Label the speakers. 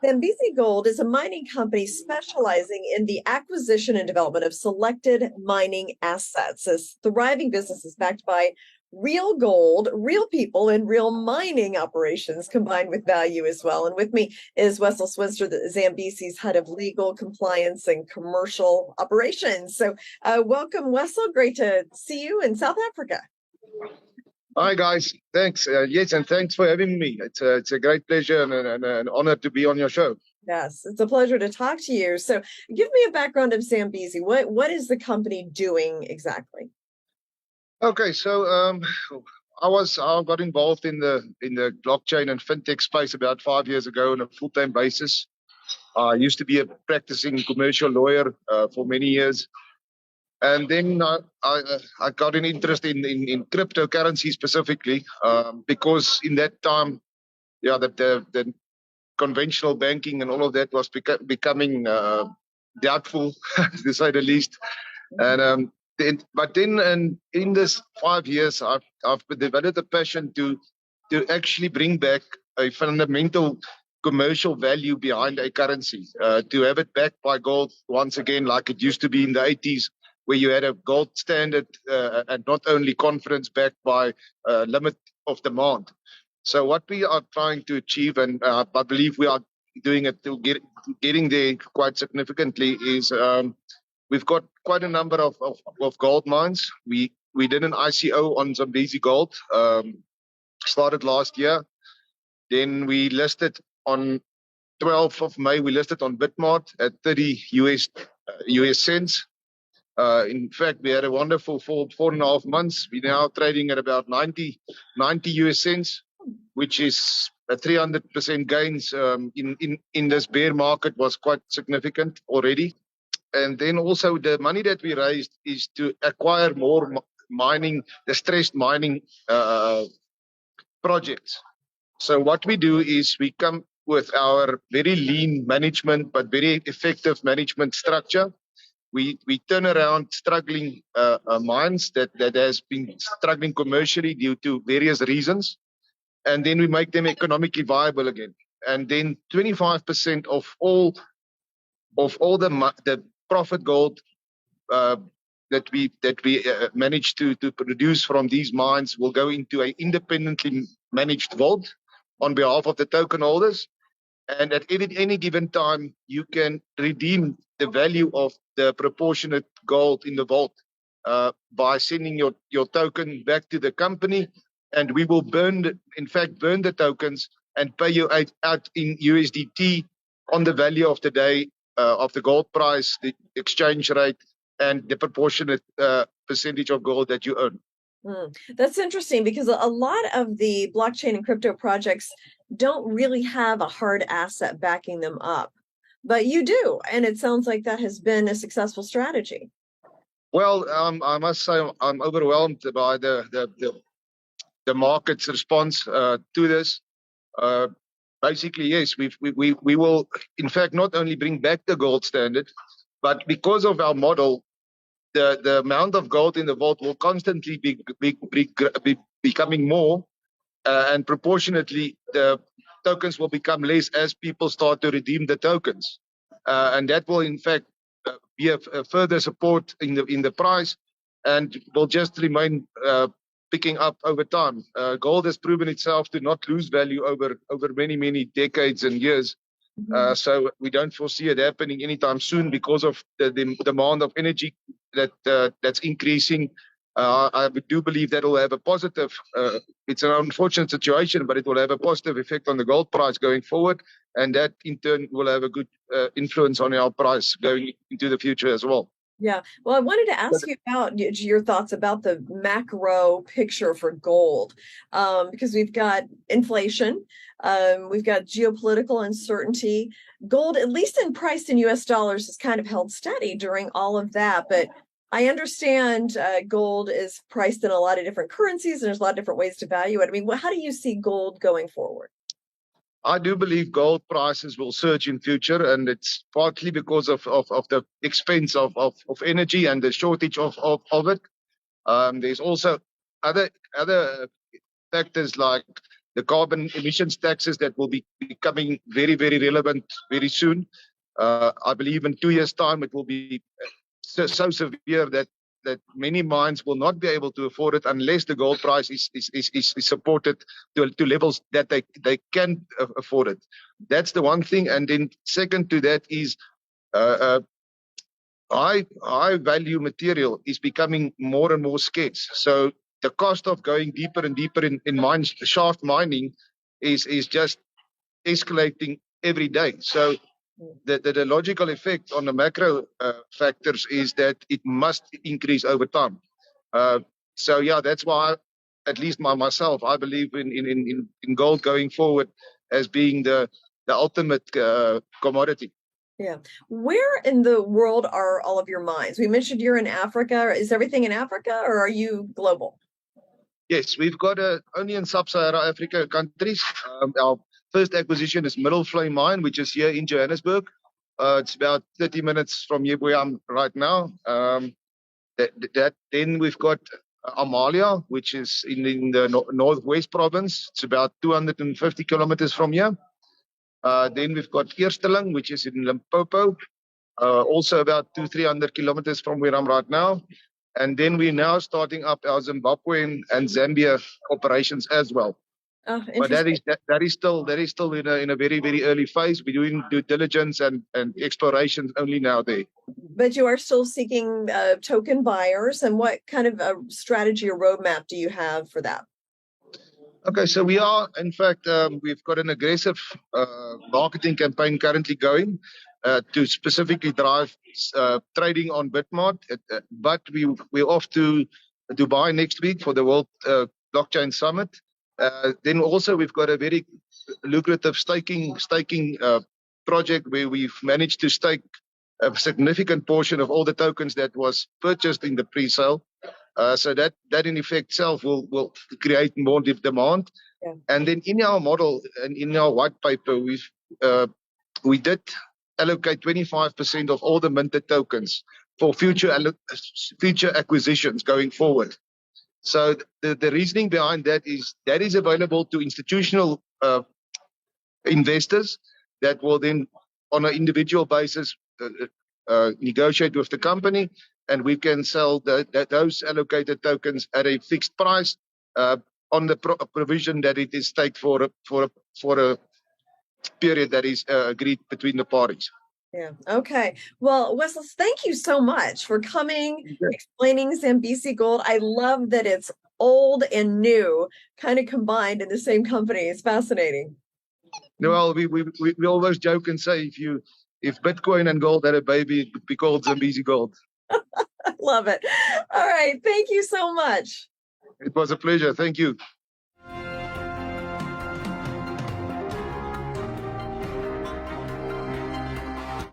Speaker 1: Zambesi Gold is a mining company specializing in the acquisition and development of selected mining assets. This thriving business is backed by real gold, real people, and real mining operations combined with value as well. And with me is Wessel, the Zambesi's head of legal, compliance, and commercial operations. So welcome, Wessel. Great to see you in South Africa.
Speaker 2: Hi guys, thanks. Yes, and thanks for having me. It's a great pleasure and an honor to be on your show.
Speaker 1: Yes, it's a pleasure to talk to you. So, give me a background of Zambesi. What is the company doing exactly?
Speaker 2: Okay, so I got involved in the blockchain and fintech space about 5 years ago on a full-time basis. I used to be a practicing commercial lawyer for many years. And then I got an interest in cryptocurrency specifically because in that time, the conventional banking and all of that was becoming doubtful, to say the least. And but then in this 5 years, I've developed a passion to actually bring back a fundamental commercial value behind a currency, to have it backed by gold once again, like it used to be in the 80s. Where you had a gold standard and not only confidence backed by limit of demand. So what we are trying to achieve, and I believe we are doing it to getting there quite significantly, is we've got quite a number of gold mines. We did an ICO on Zambesi Gold, started last year. Then we listed on 12th of May, we listed on Bitmart at 30 US cents. In fact, we had a wonderful 4.5 months. We're now trading at about 90 US cents, which is a 300% gains in this bear market was quite significant already. And then also the money that we raised is to acquire more distressed mining projects. So what we do is we come with our very lean management, but very effective management structure. We turn around struggling mines that has been struggling commercially due to various reasons, and then we make them economically viable again. And then 25% of all the profit gold that we manage to produce from these mines will go into an independently managed vault on behalf of the token holders. And at any given time, you can redeem the value of the proportionate gold in the vault by sending your token back to the company, and we will burn the tokens and pay you out in USDT on the value of the day of the gold price, the exchange rate, and the proportionate percentage of gold that you earn.
Speaker 1: That's interesting because a lot of the blockchain and crypto projects don't really have a hard asset backing them up, but you do, and it sounds like that has been a successful strategy.
Speaker 2: Well, I must say I'm overwhelmed by the market's response to this. Basically, yes, we will in fact not only bring back the gold standard, but because of our model, the amount of gold in the vault will constantly be becoming more, and proportionately the tokens will become less as people start to redeem the tokens, and that will in fact be a further support in the price, and will just remain picking up over time. Gold has proven itself to not lose value over many decades and years. So we don't foresee it happening anytime soon because of the demand of energy that's increasing. I do believe that will have a positive, it's an unfortunate situation, but it will have a positive effect on the gold price going forward. And that in turn will have a good influence on our price going into the future as well.
Speaker 1: Yeah. Well, I wanted to ask you about your thoughts about the macro picture for gold, because we've got inflation, we've got geopolitical uncertainty. Gold, at least in priced in US dollars, has kind of held steady during all of that. But I understand gold is priced in a lot of different currencies, and there's a lot of different ways to value it. I mean, how do you see gold going forward?
Speaker 2: I do believe gold prices will surge in future, and it's partly because of the expense of energy and the shortage of it. There's also other factors like the carbon emissions taxes that will be becoming very, very relevant very soon. I believe in 2 years' time it will be so severe that many mines will not be able to afford it unless the gold price is supported to levels that they can afford it. That's the one thing. And then second to that is high value material is becoming more and more scarce. So the cost of going deeper and deeper in mines, shaft mining, is just escalating every day. So the logical effect on the macro factors is that it must increase over time. So yeah, that's why, at least myself, I believe in gold going forward as being the ultimate commodity.
Speaker 1: Yeah. Where in the world are all of your mines? We mentioned you're in Africa. Is everything in Africa, or are you global?
Speaker 2: Yes, we've got only in sub-Saharan Africa countries. Our first acquisition is Middle Flame Mine, which is here in Johannesburg. It's about 30 minutes from here where I'm right now. Then we've got Amalia, which is in the northwest province. It's about 250 kilometers from here. Then we've got Eersteling, which is in Limpopo, also about 200-300 kilometers from where I'm right now. And then we're now starting up our Zimbabwe and Zambia operations as well. But that is still in a very, very early phase. We're doing due diligence and exploration only now there.
Speaker 1: But you are still seeking token buyers, and what kind of a strategy or roadmap do you have for that?
Speaker 2: Okay, so we are, in fact, we've got an aggressive marketing campaign currently going to specifically drive trading on Bitmart. But we're off to Dubai next week for the World Blockchain Summit. Then also we've got a very lucrative staking project where we've managed to stake a significant portion of all the tokens that was purchased in the pre-sale. So that in effect itself will create more demand. Yeah. And then in our model and in our white paper, we did allocate 25% of all the minted tokens for future acquisitions going forward. So the reasoning behind that is available to institutional investors that will then, on an individual basis, negotiate with the company, and we can sell those allocated tokens at a fixed price on the provision that it is staked for a period that is agreed between the parties.
Speaker 1: Yeah. Okay. Well, Wessel, thank you so much for coming, explaining Zambesi Gold. I love that it's old and new kind of combined in the same company. It's fascinating.
Speaker 2: Well, we always joke and say if Bitcoin and gold had a baby, it would be called Zambesi Gold.
Speaker 1: I love it. All right. Thank you so much.
Speaker 2: It was a pleasure. Thank you.